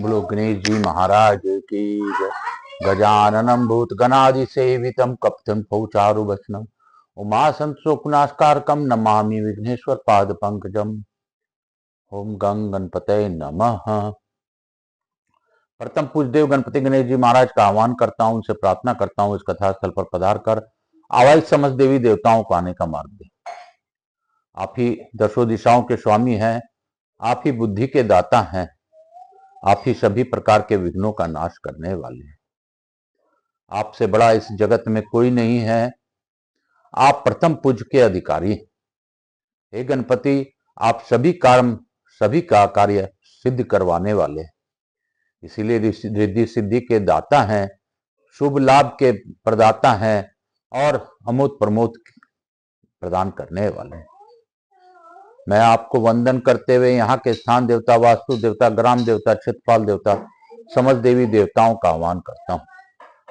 बोलो गणेश जी महाराज की जय। गजाननं भूतगणादि सेवितं कपितं फौचारु वचनम उमासंत शोकनाशकारकं नमामि विघ्नेश्वर पाद पंकजम। ओम गंग गणपतये नमः। प्रथम पूजदेव गणपति गणेश जी महाराज का आह्वान करता हूं, उनसे प्रार्थना करता हूं इस कथा स्थल पर पधार कर आवाज समस्त देवी देवताओं को आने का मार्ग दे। आप ही दशों दिशाओं के स्वामी हैं, आप ही बुद्धि के दाता हैं, आप ही सभी प्रकार के विघ्नों का नाश करने वाले हैं। आपसे बड़ा इस जगत में कोई नहीं है। आप प्रथम पूज्य के अधिकारी हैं। हे गणपति, आप सभी का कार्य सिद्ध करवाने वाले हैं, इसीलिए रिद्धि सिद्धि के दाता हैं, शुभ लाभ के प्रदाता हैं और अमोद प्रमोद प्रदान करने वाले हैं। मैं आपको वंदन करते हुए यहाँ के स्थान देवता, वास्तु देवता, ग्राम देवता, क्षेत्रपाल देवता, समस्त देवी देवताओं का आह्वान करता हूँ।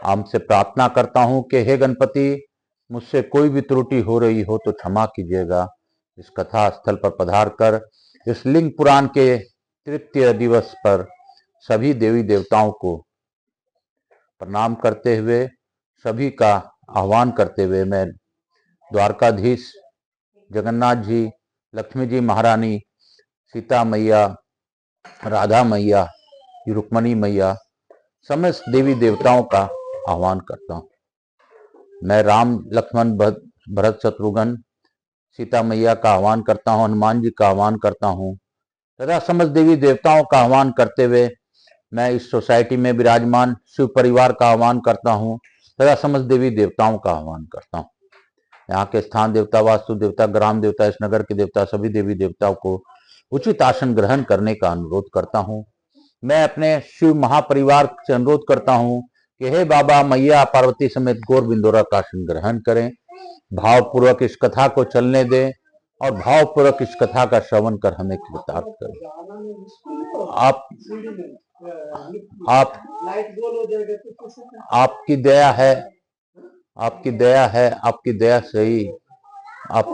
आपसे प्रार्थना करता हूँ कि हे गणपति, मुझसे कोई भी त्रुटि हो रही हो तो क्षमा कीजिएगा। इस कथा स्थल पर पधार कर इस लिंग पुराण के तृतीय दिवस पर सभी देवी देवताओं को प्रणाम करते हुए, सभी का आह्वान करते हुए मैं द्वारकाधीश जगन्नाथ जी, लक्ष्मी जी महारानी, सीता मैया, राधा मैया, रुक्मणी मैया, समस्त देवी देवताओं का आह्वान करता हूँ। मैं राम लक्ष्मण भरत शत्रुघ्न सीता मैया का आह्वान करता हूँ, हनुमान जी का आह्वान करता हूँ तथा समस्त देवी देवताओं का आह्वान करते हुए मैं इस सोसाइटी में विराजमान शिव परिवार का आह्वान करता हूँ तथा समस्त देवी देवताओं का आह्वान करता हूँ। यहाँ के स्थान देवता, वास्तु देवता, ग्राम देवता, इस नगर के देवता, सभी देवी देवताओं को उचित आसन ग्रहण करने का अनुरोध करता हूँ। मैं अपने शिव महापरिवार से अनुरोध करता हूँ कि हे बाबा मैया पार्वती समेत गौर बिंदोरा का आसन ग्रहण करें, भावपूर्वक इस कथा को चलने दें और भावपूर्वक इस कथा का श्रवण कर हमें कृतार्थ करें। आपकी दया है, आपकी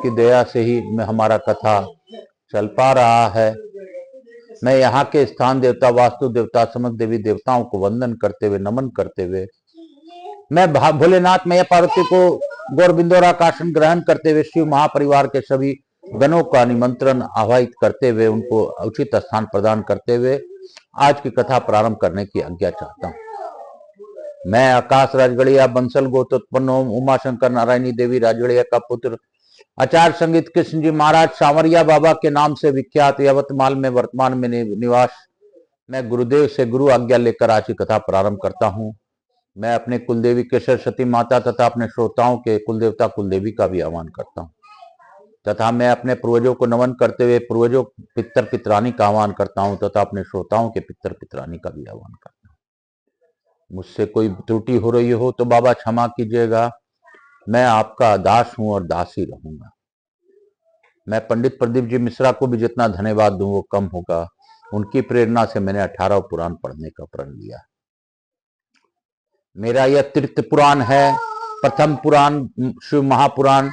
दया से ही मैं हमारा कथा चल पा रहा है। मैं यहाँ के स्थान देवता, वास्तु देवता, समस्त देवी देवताओं को वंदन करते हुए, नमन करते हुए मैं भोलेनाथ मैया पार्वती को गौर बिंदोरा का आसन ग्रहण करते हुए शिव महापरिवार के सभी गणों का निमंत्रण आह्वाहित करते हुए, उनको उचित स्थान प्रदान करते हुए आज की कथा प्रारंभ करने की आज्ञा चाहता हूँ। मैं आकाश राजगढ़िया बंसल गोत्रोत्पन्न उमा शंकर नारायणी देवी राजगढ़िया का पुत्र आचार्य संगीत कृष्ण जी महाराज सांवरिया बाबा के नाम से विख्यात यवतमाल में वर्तमान में निवास मैं गुरुदेव से गुरु आज्ञा लेकर आज की कथा प्रारंभ करता हूँ। मैं अपने कुलदेवी केशर सती माता तथा अपने श्रोताओं के कुलदेवता कुलदेवी का भी आह्वान करता हूँ तथा मैं अपने पूर्वजों को नमन करते हुए पूर्वजों पितर पितरानी का आह्वान करता हूँ तथा अपने श्रोताओं के पितर पितरानी का भी आह्वान करता हूँ। मुझसे कोई त्रुटि हो रही हो तो बाबा क्षमा कीजिएगा। मैं आपका दास हूं और दास ही रहूंगा। मैं पंडित प्रदीप जी मिश्रा को भी जितना धन्यवाद दूं वो कम होगा। उनकी प्रेरणा से मैंने 18 पुराण पढ़ने का प्रण लिया। मेरा यह तृतीय पुराण है। प्रथम पुराण शिव महापुराण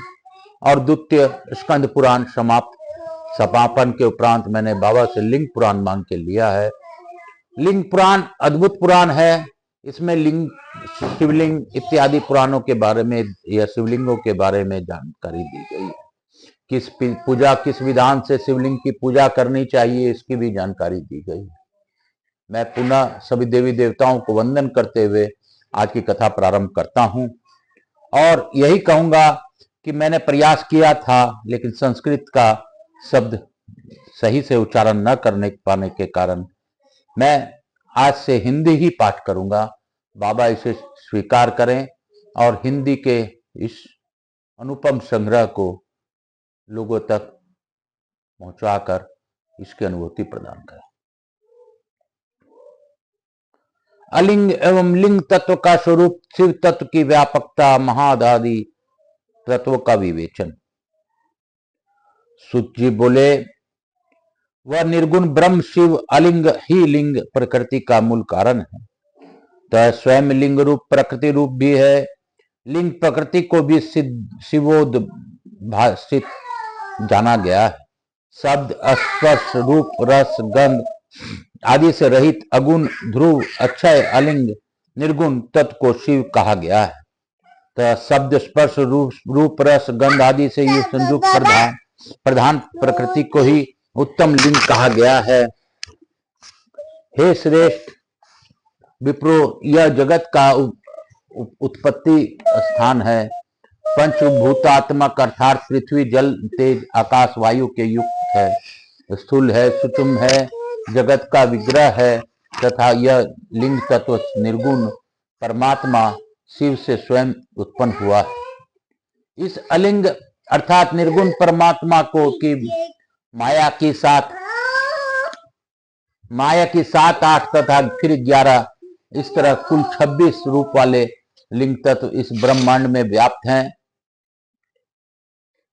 और द्वितीय स्कंद पुराण समापन के उपरांत मैंने बाबा से लिंग पुराण मांग के लिया है। लिंग पुराण अद्भुत पुराण है। इसमें लिंग, शिवलिंग इत्यादि पुराणों के बारे में या शिवलिंगों के बारे में जानकारी दी गई है। किस विधान से शिवलिंग की पूजा करनी चाहिए इसकी भी जानकारी दी गई है। मैं पुनः सभी देवी देवताओं को वंदन करते हुए आज की कथा प्रारंभ करता हूं और यही कहूंगा कि मैंने प्रयास किया था लेकिन संस्कृत का शब्द सही से उच्चारण न करने पाने के कारण मैं आज से हिंदी ही पाठ करूंगा। बाबा इसे स्वीकार करें और हिंदी के इस अनुपम संग्रह को लोगों तक पहुंचाकर इसकी अनुभूति प्रदान करें। अलिंग एवं लिंग तत्व का स्वरूप, शिव तत्व की व्यापकता, महादादि तत्वों का विवेचन। सूत जी बोले, वह निर्गुण ब्रह्म शिव अलिंग ही लिंग प्रकृति का मूल कारण है। तो स्वयं लिंग रूप प्रकृति रूप भी है। लिंग प्रकृति को भी आदि से रहित अगुण ध्रुव अक्षय अलिंग निर्गुण तत्व को शिव कहा गया है। तो शब्द स्पर्श रूप रस गंध आदि से युक्त संयुक्त प्रधान प्रकृति को ही उत्तम लिंग कहा गया है। हे श्रेष्ठ विप्रो, यह जगत का उत्पत्ति स्थान है। पंचभूतात्मक अर्थात पृथ्वी जल तेज आकाश वायु के युक्त है, स्थूल है, सूक्ष्म है, जगत का विग्रह है तथा यह लिंग तत्व निर्गुण परमात्मा शिव से स्वयं उत्पन्न हुआ है। इस अलिंग अर्थात निर्गुण परमात्मा को की माया की 7 8 तथा फिर 11 इस तरह कुल 26 रूप वाले लिंग तत्व इस ब्रह्मांड में व्याप्त हैं।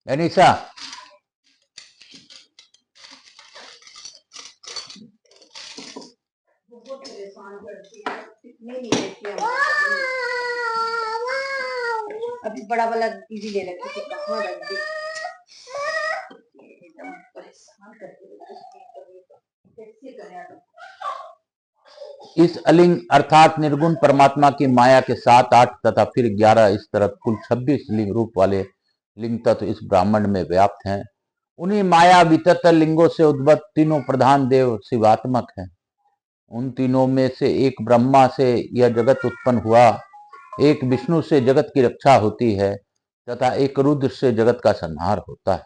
अनिशा, अभी बड़ा वाला दीदी ले रखी थी, कहाँ रख दी? एकदम परेशान करके इस अलिंग अर्थात निर्गुण परमात्मा की माया के 7 8 तथा फिर 11 इस तरह कुल 26 लिंग रूप वाले लिंग तत्व इस ब्राह्मण में व्याप्त हैं। उन्हीं माया वितत लिंगों से उद्भूत तीनों प्रधान देव शिवात्मक हैं। उन तीनों में से एक ब्रह्मा से यह जगत उत्पन्न हुआ, एक विष्णु से जगत की रक्षा होती है तथा एक रुद्र से जगत का संहार होता है।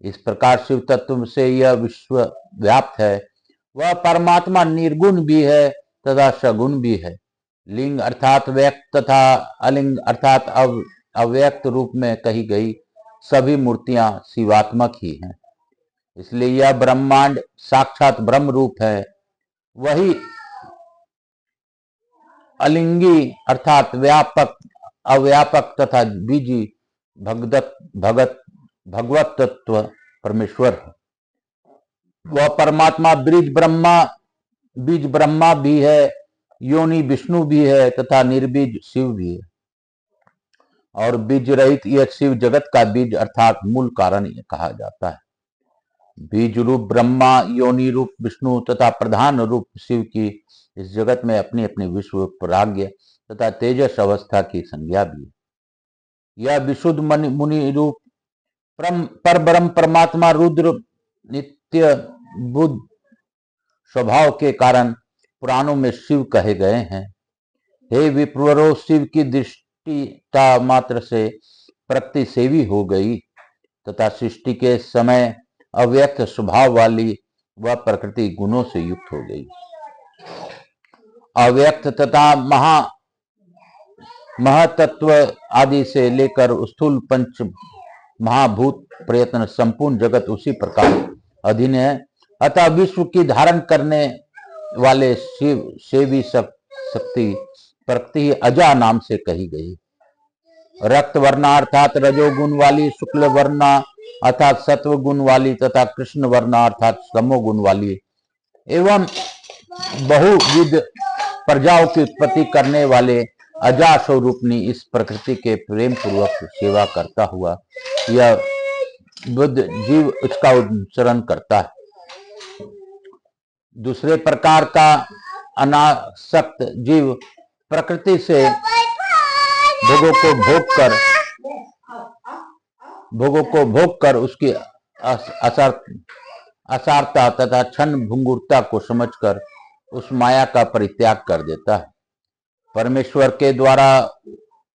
इस प्रकार शिव तत्व से यह विश्व व्याप्त है। वह परमात्मा निर्गुण भी है तथा सगुण भी है। लिंग अर्थात व्यक्त तथा अलिंग अर्थात अव्यक्त रूप में कही गई सभी मूर्तियां शिवात्मक ही हैं। इसलिए यह ब्रह्मांड साक्षात ब्रह्म रूप है। वही अलिंगी अर्थात व्यापक अव्यापक तथा बीजी भगवत तत्व परमेश्वर है। वह परमात्मा बीज ब्रह्मा भी है, योनि विष्णु भी है तथा निर्बीज शिव भी है। और बीज रहित यह शिव जगत का बीज अर्थात मूल कारण कहा जाता है। बीज रूप ब्रह्मा, योनि रूप विष्णु तथा प्रधान रूप शिव की इस जगत में अपनी अपनी विश्व प्राज्ञ तथा तेजस अवस्था की संज्ञा भी है। यह विशुद्ध मुनि रूप पर ब्रह्म परमात्मा रुद्र नित्य बुद्ध स्वभाव के कारण पुराणों में शिव कहे गए हैं। हे विप्रवरो, शिव की दृष्टिता मात्र से प्रकृति सेवी हो गई तथा सृष्टि के समय अव्यक्त स्वभाव वाली वह प्रकृति गुणों से युक्त हो गई। अव्यक्त तथा महतत्व आदि से लेकर स्थूल पंच महाभूत प्रयत्न संपूर्ण जगत उसी प्रकार अधीन है। अतः विश्व की धारण करने वाले शिव से भी शक्ति प्रकृति अजा नाम से कही गई। रक्त वर्णा अर्थात रजोगुण वाली, शुक्ल वर्णा अर्थात सत्व गुण वाली तथा कृष्ण वर्णा अर्थात तमोगुण वाली एवं बहुविध प्रजाओं की उत्पत्ति करने वाले अजा स्वरूपनी इस प्रकृति के प्रेम पूर्वक सेवा करता हुआ यह बुद्ध जीव इसका अनुसरण करता है। दूसरे प्रकार का अनासक्त जीव प्रकृति से भोगों को भोग कर उसकी असारता तथा क्षण भंगुरता को समझकर उस माया का परित्याग कर देता है। परमेश्वर के द्वारा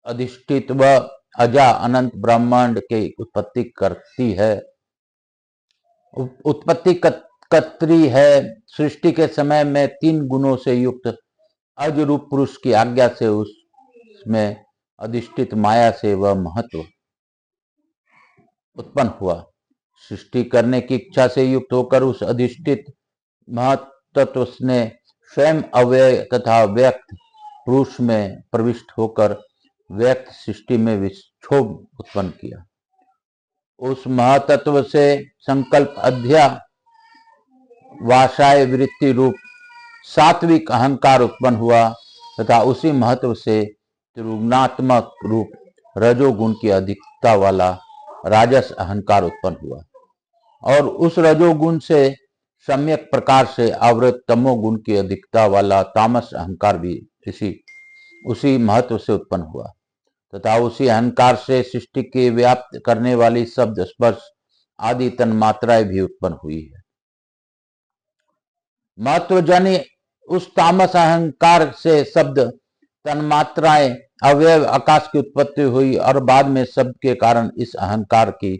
अधिष्ठित व अजा अनंत ब्रह्मांड की उत्पत्ति करती है, उत्पत्ति कत्री है। सृष्टि के समय में 3 गुणों से युक्त अज रूप पुरुष की आज्ञा से उसमें अधिष्ठित माया से वह महत्व उत्पन्न हुआ। सृष्टि करने की इच्छा से युक्त होकर उस अधिष्ठित महत्त्व ने स्वयं अव्यय तथा व्यक्त पुरुष में प्रविष्ट होकर व्यक्त सृष्टि में विक्षोभ उत्पन्न किया। उस महतत्व से संकल्प अध्यावासाय वृत्ति रूप सात्विक अहंकार उत्पन्न हुआ तथा उसी महत्व से त्रिगुणात्मक रूप रजोगुण की अधिकता वाला राजस अहंकार उत्पन्न हुआ और उस रजोगुण से सम्यक प्रकार से आवृत तमोगुण की अधिकता वाला तामस अहंकार भी उसी महत्व से उत्पन्न हुआ तथा उसी अहंकार से सृष्टि के व्याप्त करने वाली शब्द स्पर्श आदि तन्मात्राएं भी उत्पन्न हुई है। महत्वजन्य उस तामस अहंकार से शब्द तन्मात्राएं अवयव आकाश की उत्पत्ति हुई और बाद में शब्द के कारण इस अहंकार की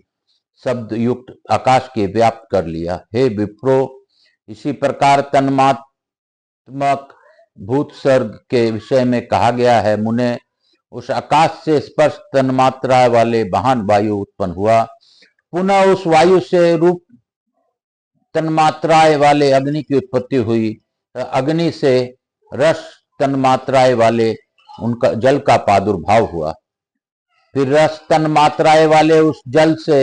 शब्द युक्त आकाश के व्याप्त कर लिया। हे विप्रो, इसी प्रकार तन्मात्मक भूत सर्ग के विषय में कहा गया है, मुने उस आकाश से स्पर्श तन्मात्रा वाले महान वायु उत्पन्न हुआ। पुनः उस वायु से रूप तन्मात्राएं वाले अग्नि की उत्पत्ति हुई। अग्नि से रस तन्मात्राएं वाले उनका जल का प्रादुर्भाव हुआ। फिर रस तन्मात्राएं वाले उस जल से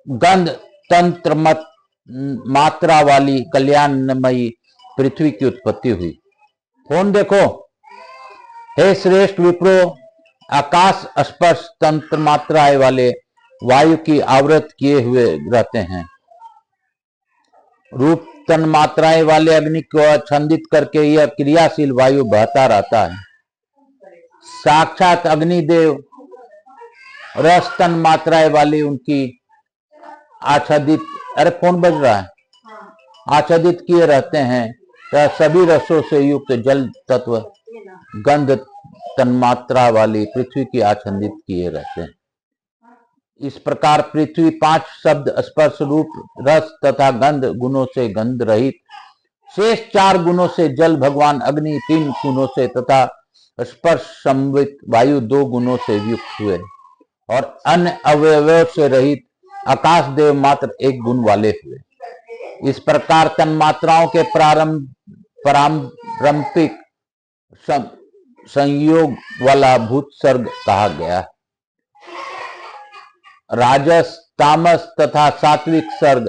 गंध तंत्र मात्रा वाली कल्याणमयी पृथ्वी की उत्पत्ति हुई। कौन देखो, हे श्रेष्ठ विप्रो, आकाश स्पर्श तंत्र मात्राएं वाले वायु की आवृत किए हुए रहते हैं। रूप तन मात्राएं वाले अग्नि को छंदित करके यह क्रियाशील वायु बहता रहता है। साक्षात अग्निदेव रस तन मात्राएं वाली उनकी आच्छादित, अरे फोन बज रहा है, आच्छादित किए रहते हैं। तो सभी रसों से युक्त जल तत्व गंध तन्मात्रा वाली पृथ्वी की आच्छादित किए रहते हैं। इस प्रकार पृथ्वी 5 शब्द स्पर्श रूप रस तथा गंध गुणों से गंध रहित, शेष 4 गुणों से जल भगवान अग्नि 3 गुणों से तथा स्पर्श संवित वायु 2 गुणों से युक्त हुए और अन्य अवयवों से रहित आकाश देव मात्र 1 गुण वाले हुए। इस प्रकार तन्मात्राओं के पारंपरिक संयोग वाला भूत सर्ग कहा गया। राजस, तामस तथा सात्विक सर्ग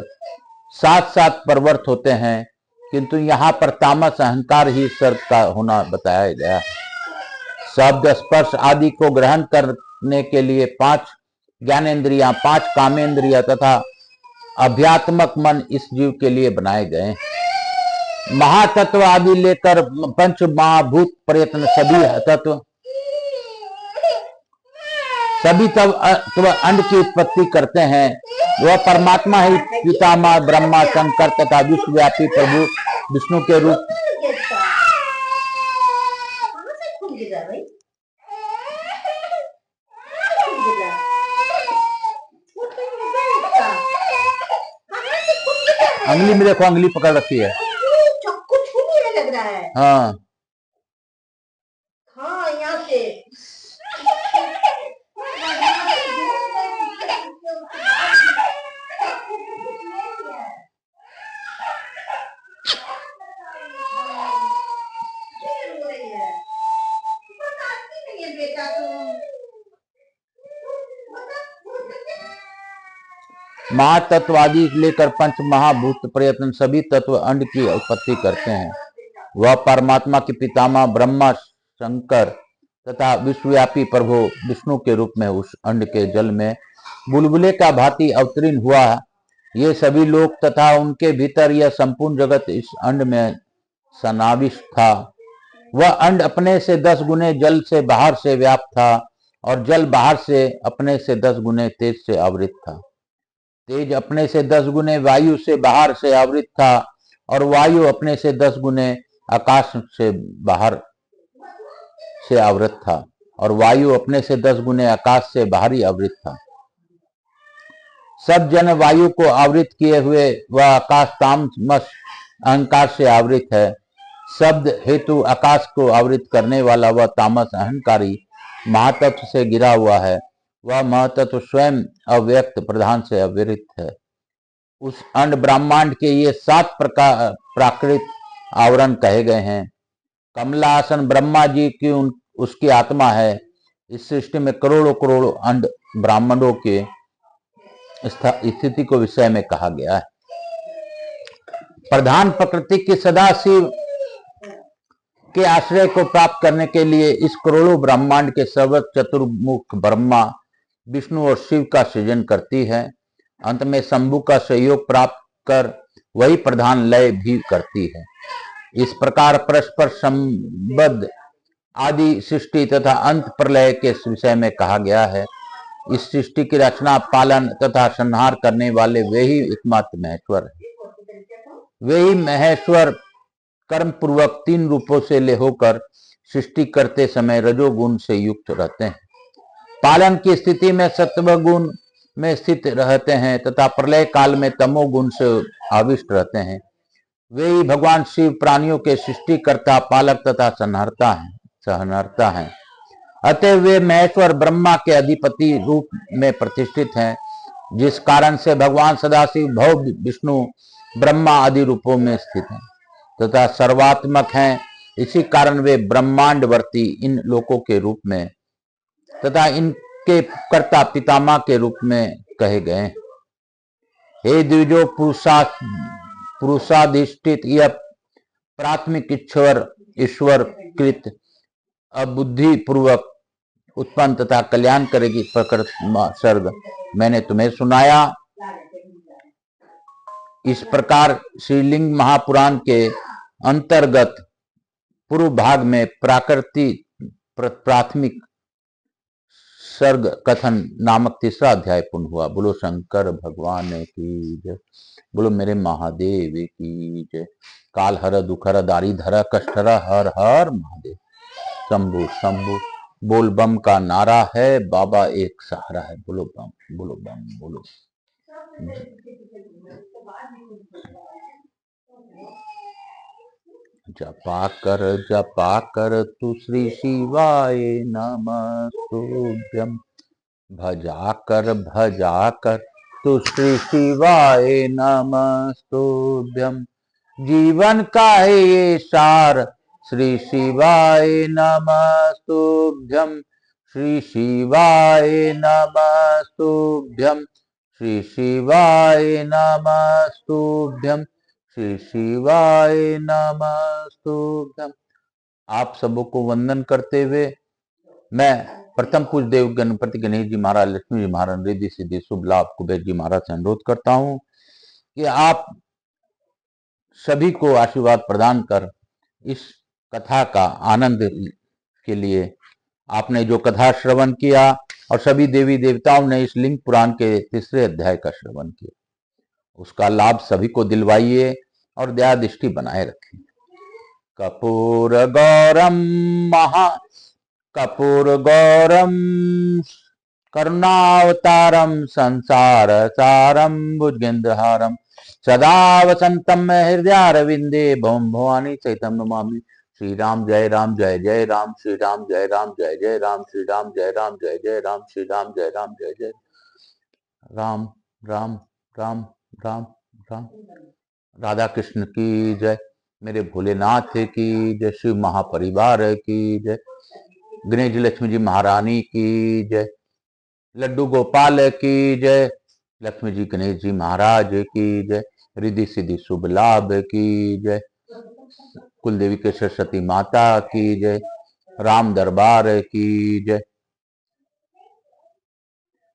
साथ साथ प्रवर्त होते हैं, किंतु यहाँ पर तामस अहंकार ही सर्ग का होना बताया गया। शब्द स्पर्श आदि को ग्रहण करने के लिए 5 ज्ञानेन्द्रियां, 5 कामेंद्रियां तथा अध्यात्मक मन इस जीव के लिए बनाए गए। महातत्व आदि लेकर पंच महाभूत प्रयत्न सभी तत्व अंड की उत्पत्ति करते हैं। वह परमात्मा ही पितामह ब्रह्मा, शंकर तथा विश्वव्यापी प्रभु विष्णु के रूप अंगली में देखो, अंगली पकड़ रखी है। चाकू छूने लग रहा है। हाँ हाँ, यहाँ से महातत्वादि लेकर पंच महाभूत प्रयत्न सभी तत्व अंड की उत्पत्ति करते हैं। वह परमात्मा के पितामह ब्रह्मा, शंकर तथा विश्वव्यापी प्रभु विष्णु के रूप में उस अंड के जल में बुलबुले का भांति अवतीर्ण हुआ। ये सभी लोग तथा उनके भीतर यह संपूर्ण जगत इस अंड में समाविष्ट था। वह अंड अपने से 10 गुने जल से बाहर से व्याप्त था और जल बाहर से अपने से 10 गुने तेज से आवृत था। तेज अपने से 10 गुने वायु से बाहर से आवृत था और वायु अपने से 10 गुने आकाश से बाहर से आवृत था और वायु अपने से 10 गुने आकाश से बाहरी आवृत था। सब जन वायु को आवृत किए हुए वह आकाश तामस अहंकार से आवृत है। शब्द हेतु आकाश को आवृत करने वाला वह तामस अहंकारी महातत्व से गिरा हुआ है। वह महतत्व स्वयं अव्यक्त प्रधान से अविरत है। उस अंड ब्रह्मांड के ये 7 प्रकार प्राकृत आवरण कहे गए हैं। कमलासन ब्रह्मा जी की उसकी आत्मा है। इस सृष्टि में करोड़ों करोड़ों अंड ब्राह्मणों के स्थिति को विषय में कहा गया है। प्रधान प्रकृति की सदाशिव के आश्रय को प्राप्त करने के लिए इस करोड़ों ब्रह्मांड के सर्व चतुर्मुख ब्रह्मा, विष्णु और शिव का सृजन करती है। अंत में शंभु का सहयोग प्राप्त कर वही प्रधान लय भी करती है। इस प्रकार परस्पर संबद्ध आदि सृष्टि तथा अंत प्रलय के विषय में कहा गया है। इस सृष्टि की रचना, पालन तथा संहार करने वाले वे ही एकमात्र महेश्वर है। वे ही महेश्वर कर्म पूर्वक 3 रूपों से ले होकर सृष्टि करते समय रजोगुण से युक्त रहते हैं, पालन की स्थिति में सत्वगुण में स्थित रहते हैं तथा प्रलय काल में तमोगुण से आविष्ट रहते हैं। वे ही भगवान शिव प्राणियों के सृष्टिकर्ता, पालक तथा संहर्ता हैं। अतः वे महेश्वर ब्रह्मा के अधिपति रूप में प्रतिष्ठित हैं, जिस कारण से भगवान सदाशिव, भव, विष्णु, ब्रह्मा आदि रूपों में स्थित हैं तथा सर्वात्मक हैं। इसी कारण वे ब्रह्मांडवर्ती इन लोकों के रूप में तथा इनके कर्ता पितामह के रूप में कहे गए। हे द्विजो, पुरुषाधिष्ठित यह प्राथमिक ईश्वर कृत अबुद्धि पूर्वक उत्पन्न तथा कल्याण करेगी प्रकृत सर्ग मैंने तुम्हें सुनाया। इस प्रकार श्रीलिंग महापुराण के अंतर्गत पूर्व भाग में प्राथमिक सर्ग कथन नामक तीसरा अध्याय पूर्ण हुआ। बोलो शंकर भगवान की जय, बोलो मेरे महादेव की जय। काल हर दुखर दारी धर कष्टहर हर हर महादेव। शंभु शंभु बोल बम का नारा है, बाबा एक सहारा है। बोलो बम, बोलो बम, बोलो। जपा कर तू श्री शिवाय नमस्तुभ्यं, भजा कर तू श्री शिवाय नमस्तुभ्यं। जीवन का है ये सार, श्री शिवाय नमस्तुभ्यं, श्री शिवाय नमस्तुभ्यं, श्री शिवाय नमस्तुभ्यं, श्री शिवाय नमस्तुभ्यं। आप सबको वंदन करते हुए मैं प्रथम पूज देव गणपति गणेश जी महाराज, लक्ष्मी जी महाराज, रिद्धि सिद्धि शुभ लाभ कुबेर जी महाराज से अनुरोध करता हूं कि आप सभी को आशीर्वाद प्रदान कर इस कथा का आनंद के लिए आपने जो कथा श्रवण किया और सभी देवी देवताओं ने इस लिंग पुराण के तीसरे अध्याय का श्रवण किया, उसका लाभ सभी को दिलवाइए और दया दृष्टि बनाए रखें। कपूर गौरम करुणावतारम संसार सारम भुजगेंद्रहारम सदा वसंतम हृदयारविंदे भवम भवानी चैतम नमामि। श्री राम जय राम जय जय राम, श्री राम जय राम जय जय राम, श्री राम जय राम जय जय राम, श्री राम जय राम जय जय राम। राम राम राम राम। राधा कृष्ण की जय, मेरे भोलेनाथ की जय, शिव महापरिवार की जय, गणेश जी लक्ष्मी जी महारानी की जय, लड्डू गोपाल की जय, लक्ष्मी जी गणेश जी महाराज की जय, रिद्धि सिद्धि शुभ लाभ की जय, कुलदेवी के सरस्वती माता की जय, राम दरबार की जय,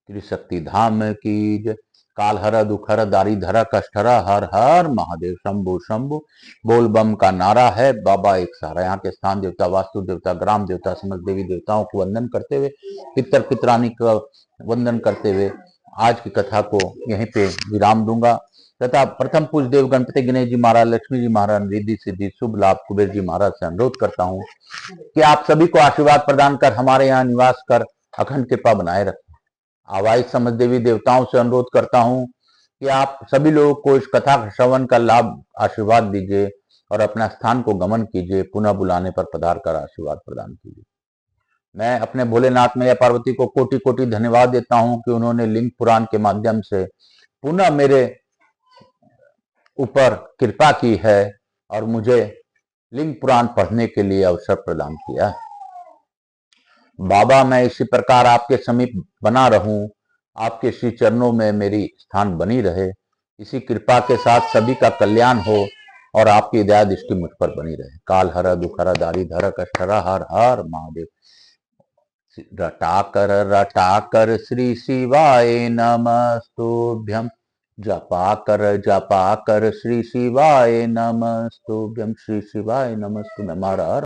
त्रिशक्ति धाम की जय। काल हर दुखर दारी धरा कष्टहर हर हर महादेव। शंभु शंभु बोल बम का नारा है, बाबा एक सहारा। यहाँ के स्थान देवता, वास्तु देवता, ग्राम देवता, समस्त देवी देवताओं को वंदन करते हुए, पितर पितरानी का वंदन करते हुए आज की कथा को यहीं पे विराम दूंगा तथा प्रथम पूज देव गणपति गणेश जी महाराज, लक्ष्मी जी महाराज, रिद्धि सिद्धि शुभ लाभ कुबेर जी महाराज से अनुरोध करता हूँ कि आप सभी को आशीर्वाद प्रदान कर हमारे यहाँ निवास कर अखंड कृपा बनाए रखें। आवाज समझ देवी देवताओं से अनुरोध करता हूं कि आप सभी लोगों को इस कथा श्रवण का लाभ आशीर्वाद दीजिए और अपना स्थान को गमन कीजिए, पुनः बुलाने पर पधार कर आशीर्वाद प्रदान कीजिए। मैं अपने भोलेनाथ मैया पार्वती को कोटि कोटि धन्यवाद देता हूं कि उन्होंने लिंग पुराण के माध्यम से पुनः मेरे ऊपर कृपा की है और मुझे लिंग पुराण पढ़ने के लिए अवसर प्रदान किया है। बाबा मैं इसी प्रकार आपके समीप बना रहूं, आपके श्री चरणों में मेरी स्थान बनी रहे, इसी कृपा के साथ सभी का कल्याण हो और आपकी दया दृष्टि मुझ पर बनी रहे। काल हर दुखर दारी धर कष्टहर हर हर महादेव। रटा कर श्री शिवाय नमस्तुभ्यं, जपा कर श्री शिवाय नमस्तुभ्यम, श्री शिवाय नमस्तुभ्यम। हर हर